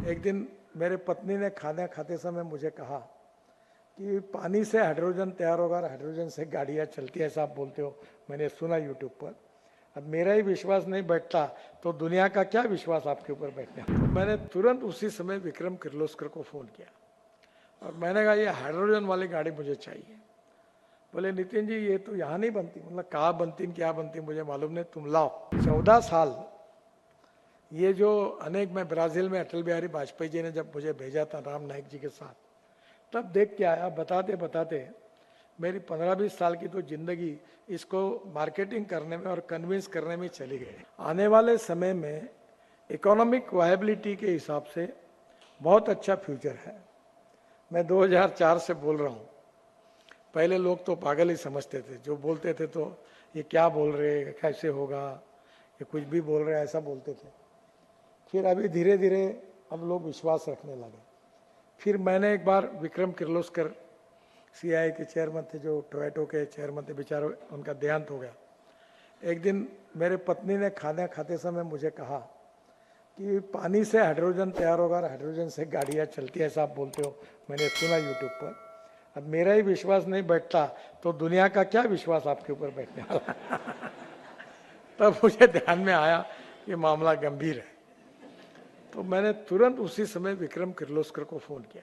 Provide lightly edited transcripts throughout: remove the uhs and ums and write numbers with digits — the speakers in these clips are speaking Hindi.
एक दिन मेरे पत्नी ने खाना खाते समय मुझे कहा कि पानी से हाइड्रोजन तैयार होगा और हाइड्रोजन से गाड़ियाँ चलती है, ऐसा आप बोलते हो। मैंने सुना यूट्यूब पर। अब मेरा ही विश्वास नहीं बैठता तो दुनिया का क्या विश्वास आपके ऊपर बैठने। तो मैंने तुरंत उसी समय विक्रम किर्लोस्कर को फ़ोन किया और मैंने कहा ये हाइड्रोजन वाली गाड़ी मुझे चाहिए। बोले नितिन जी ये तो यहाँ नहीं बनती। मतलब कहाँ बनती क्या बनती मुझे मालूम नहीं, तुम लाओ। 14 साल ये जो अनेक, मैं ब्राज़ील में अटल बिहारी वाजपेयी जी ने जब मुझे भेजा था राम नाईक जी के साथ, तब देख के आया। बताते बताते मेरी 15-20 साल की तो जिंदगी इसको मार्केटिंग करने में और कन्विंस करने में चली गई। आने वाले समय में इकोनॉमिक वायबिलिटी के हिसाब से बहुत अच्छा फ्यूचर है। मैं 2004 से बोल रहा हूँ। पहले लोग तो पागल ही समझते थे, जो बोलते थे तो ये क्या बोल रहे, कैसे होगा, ये कुछ भी बोल रहे, ऐसा बोलते थे। फिर अभी धीरे धीरे अब लोग विश्वास रखने लगे। फिर मैंने एक बार विक्रम किर्लोस्कर सीआईआई के चेयरमैन थे, जो टोयोटो के चेयरमैन थे, बेचारे उनका देहांत हो गया। एक दिन मेरे पत्नी ने खाना खाते समय मुझे कहा कि पानी से हाइड्रोजन तैयार होगा और हाइड्रोजन से गाड़ियाँ चलती है, ऐसा आप बोलते हो। मैंने सुना यूट्यूब पर। अब मेरा ही विश्वास नहीं बैठता तो दुनिया का क्या विश्वास आपके ऊपर बैठने वाला। तब मुझे ध्यान में आया कि मामला गंभीर है। तो मैंने तुरंत उसी समय विक्रम किर्लोस्कर को फ़ोन किया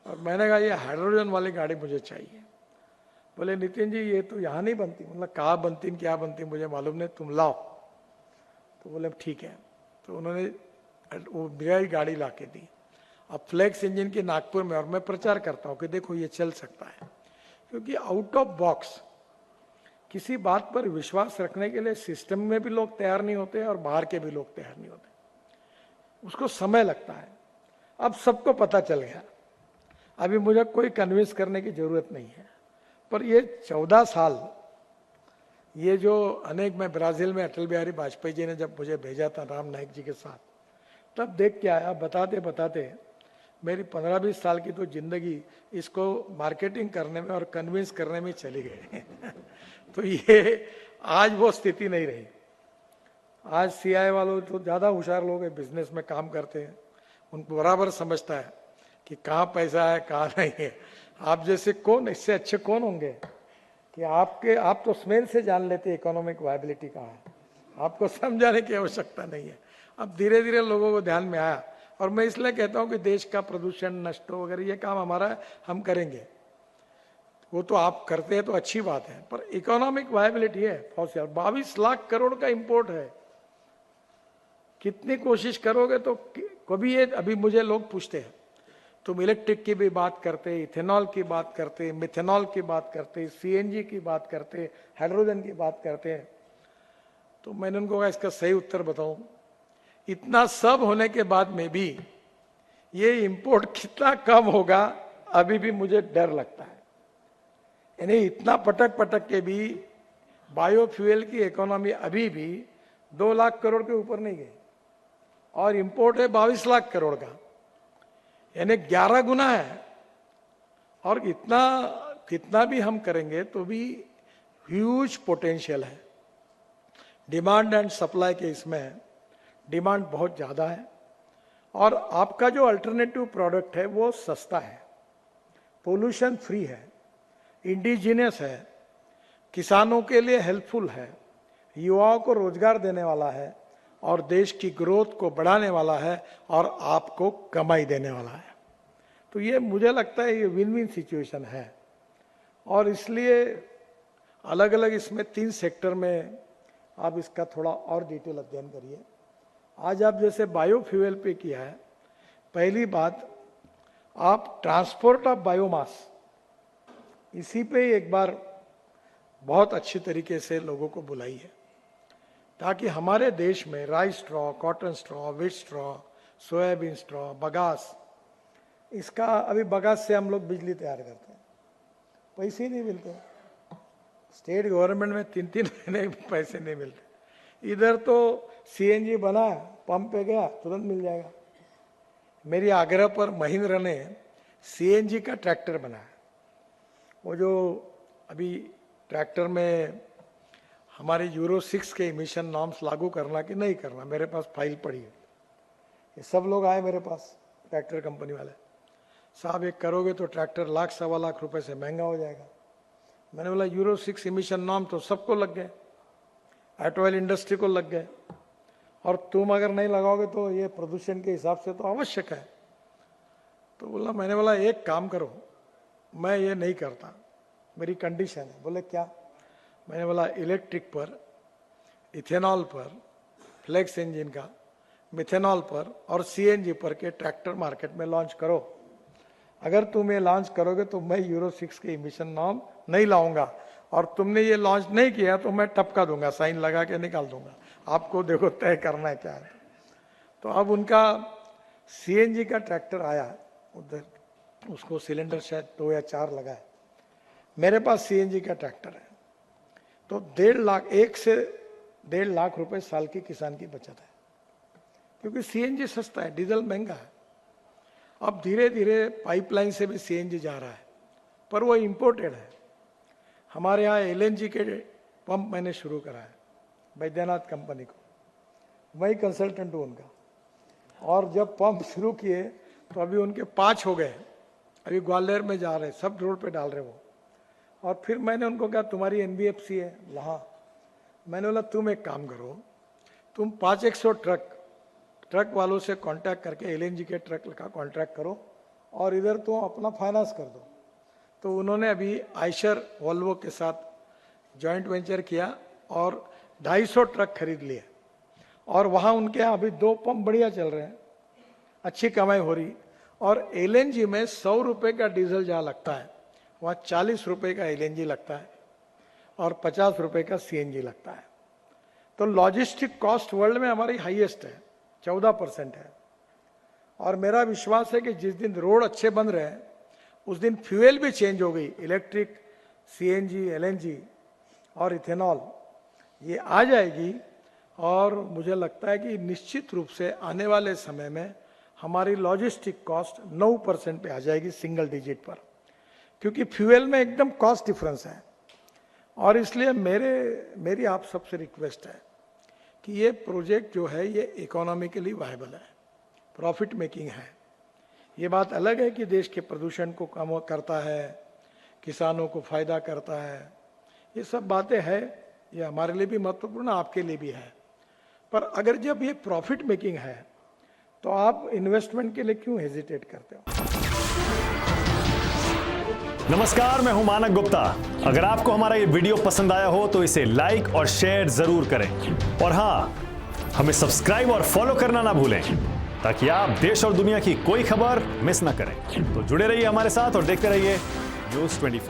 और मैंने कहा ये हाइड्रोजन वाली गाड़ी मुझे चाहिए। बोले नितिन जी ये तो यहाँ नहीं बनती। मतलब कहाँ बनती क्या बनती मुझे मालूम नहीं, तुम लाओ। तो बोले ठीक है। तो उन्होंने वो मेरी गाड़ी ला के दी। अब फ्लेक्स इंजन की नागपुर में, और मैं प्रचार करता हूँ कि देखो ये चल सकता है, क्योंकि आउट ऑफ बॉक्स किसी बात पर विश्वास रखने के लिए सिस्टम में भी लोग तैयार नहीं होते और बाहर के भी लोग तैयार नहीं होते। उसको समय लगता है। अब सबको पता चल गया, अभी मुझे कोई कन्विंस करने की जरूरत नहीं है। पर ये 14 साल ये जो अनेक, मैं ब्राज़ील में अटल बिहारी वाजपेयी जी ने जब मुझे भेजा था राम नाईक जी के साथ, तब देख के आया। बताते बताते मेरी 15-20 साल की तो जिंदगी इसको मार्केटिंग करने में और कन्विंस करने में चली गई। तो ये आज वो स्थिति नहीं रही। आज सीआईआई वालों तो ज़्यादा होशियार लोग हैं, बिजनेस में काम करते हैं, उनको बराबर समझता है कि कहाँ पैसा है कहाँ नहीं है। आप जैसे कौन, इससे अच्छे कौन होंगे कि आप तो स्मेल से जान लेते इकोनॉमिक वायबिलिटी कहाँ है। आपको समझाने की आवश्यकता नहीं है। अब धीरे धीरे लोगों को ध्यान में आया। और मैं इसलिए कहता हूँ कि देश का प्रदूषण नष्ट हो वगैरह ये काम हमारा है, हम करेंगे। वो तो आप करते हैं तो अच्छी बात है, पर इकोनॉमिक वायबिलिटी है। 22 लाख करोड़ का इंपोर्ट है। कितनी कोशिश करोगे तो कभी ये, अभी मुझे लोग पूछते हैं तुम इलेक्ट्रिक की भी बात करते, इथेनॉल की बात करते, मिथेनॉल की बात करते, सीएनजी की बात करते, हाइड्रोजन की बात करते हैं। तो मैंने उनको कहा इसका सही उत्तर बताऊं, इतना सब होने के बाद में भी ये इंपोर्ट कितना कम होगा अभी भी मुझे डर लगता है। यानी इतना पटक पटक के भी बायोफ्यूल की इकोनॉमी अभी भी 2 लाख करोड़ के ऊपर नहीं गई और इंपोर्ट है 22 लाख करोड़ का, यानी 11 गुना है। और इतना कितना भी हम करेंगे तो भी ह्यूज पोटेंशियल है। डिमांड एंड सप्लाई के इसमें डिमांड बहुत ज़्यादा है और आपका जो अल्टरनेटिव प्रोडक्ट है वो सस्ता है, पोल्यूशन फ्री है, इंडिजिनियस है, किसानों के लिए हेल्पफुल है, युवाओं को रोजगार देने वाला है और देश की ग्रोथ को बढ़ाने वाला है और आपको कमाई देने वाला है। तो ये मुझे लगता है ये विन विन सिचुएशन है। और इसलिए अलग अलग इसमें 3 सेक्टर में आप इसका थोड़ा और डिटेल अध्ययन करिए। आज आप जैसे बायोफ्यूल पे किया है, पहली बात आप ट्रांसपोर्ट ऑफ बायोमास, इसी पे एक बार बहुत अच्छी तरीके से लोगों को बुलाइए, ताकि हमारे देश में rice straw, cotton straw, wheat straw, soybean straw, bagasse, इसका अभी बगास से हम लोग बिजली तैयार करते हैं, पैसे ही नहीं मिलते। स्टेट गवर्नमेंट में 3-3 महीने पैसे नहीं मिलते। इधर तो सीएनजी बना, पंप पे गया, तुरंत मिल जाएगा। मेरी आग्रह पर महिंद्रा ने सीएनजी का ट्रैक्टर बनाया। वो जो अभी ट्रैक्टर में हमारे यूरो 6 के इमिशन नॉर्म्स लागू करना कि नहीं करना, मेरे पास फाइल पड़ी है। ये सब लोग आए मेरे पास, ट्रैक्टर कंपनी वाले, साहब ये करोगे तो ट्रैक्टर लाख सवा लाख रुपए से महंगा हो जाएगा। मैंने बोला यूरो 6 इमिशन नॉर्म तो सबको लग गए, ऑटोमोबाइल इंडस्ट्री को लग गए, और तुम अगर नहीं लगाओगे तो ये प्रदूषण के हिसाब से तो आवश्यक है। तो मैंने बोला एक काम करो, मैं ये नहीं करता, मेरी कंडीशन है। बोले क्या? मैंने बोला इलेक्ट्रिक पर, इथेनॉल पर, फ्लेक्स इंजन का, मिथेनॉल पर और सीएनजी पर के ट्रैक्टर मार्केट में लॉन्च करो। अगर तुम ये लॉन्च करोगे तो मैं यूरो 6 के इमिशन नॉर्म नहीं लाऊंगा, और तुमने ये लॉन्च नहीं किया तो मैं टपका दूंगा, साइन लगा के निकाल दूंगा। आपको देखो तय करना है क्या है। तो अब उनका सीएनजी का ट्रैक्टर आया उधर, उसको सिलेंडर शायद 2 या 4 लगा है। मेरे पास सीएनजी का ट्रैक्टर है, तो 1.5 से 1.5 लाख रुपए साल की किसान की बचत है, क्योंकि सीएनजी सस्ता है, डीजल महंगा है। अब धीरे धीरे पाइपलाइन से भी सीएनजी जा रहा है, पर वो इंपोर्टेड है। हमारे यहाँ एलएनजी के पंप मैंने शुरू करा है, बैद्यनाथ कंपनी को, वही कंसल्टेंट हूँ उनका। और जब पंप शुरू किए तो अभी उनके 5 हो गए, अभी ग्वालियर में जा रहे, सब रोड पे डाल रहे वो। और फिर मैंने उनको कहा तुम्हारी एनबीएफसी है लहा, मैंने बोला तुम एक काम करो, तुम 500 ट्रक वालों से कांटेक्ट करके एलएनजी के ट्रक का कॉन्ट्रैक्ट करो, और इधर तुम अपना फाइनेंस कर दो। तो उन्होंने अभी आयशर वोल्वो के साथ जॉइंट वेंचर किया और 250 ट्रक खरीद लिए, और वहाँ उनके यहाँ अभी 2 पंप बढ़िया चल रहे हैं, अच्छी कमाई हो रही। और एलएनजी में 100 रुपये का डीजल जहाँ लगता है, वहाँ 40 रुपये का एलएनजी लगता है और 50 रुपये का सीएनजी लगता है। तो लॉजिस्टिक कॉस्ट वर्ल्ड में हमारी हाईएस्ट है, 14% है। और मेरा विश्वास है कि जिस दिन रोड अच्छे बन रहे हैं उस दिन फ्यूल भी चेंज हो गई, इलेक्ट्रिक, सीएनजी, एलएनजी और इथेनॉल ये आ जाएगी। और मुझे लगता है कि निश्चित रूप से आने वाले समय में हमारी लॉजिस्टिक कॉस्ट 9% पे आ जाएगी, सिंगल डिजिट पर, क्योंकि फ्यूल में एकदम कॉस्ट डिफरेंस है। और इसलिए मेरी आप सबसे रिक्वेस्ट है कि ये प्रोजेक्ट जो है ये इकोनॉमिकली वायबल है, प्रॉफिट मेकिंग है। ये बात अलग है कि देश के प्रदूषण को कम करता है, किसानों को फायदा करता है, ये सब बातें हैं, ये हमारे लिए भी महत्वपूर्ण, आपके लिए भी है। पर अगर जब ये प्रॉफिट मेकिंग है तो आप इन्वेस्टमेंट के लिए क्यों हेजिटेट करते हो? नमस्कार, मैं हूं मानक गुप्ता। अगर आपको हमारा ये वीडियो पसंद आया हो तो इसे लाइक और शेयर जरूर करें, और हाँ, हमें सब्सक्राइब और फॉलो करना ना भूलें, ताकि आप देश और दुनिया की कोई खबर मिस ना करें। तो जुड़े रहिए हमारे साथ और देखते रहिए News 24।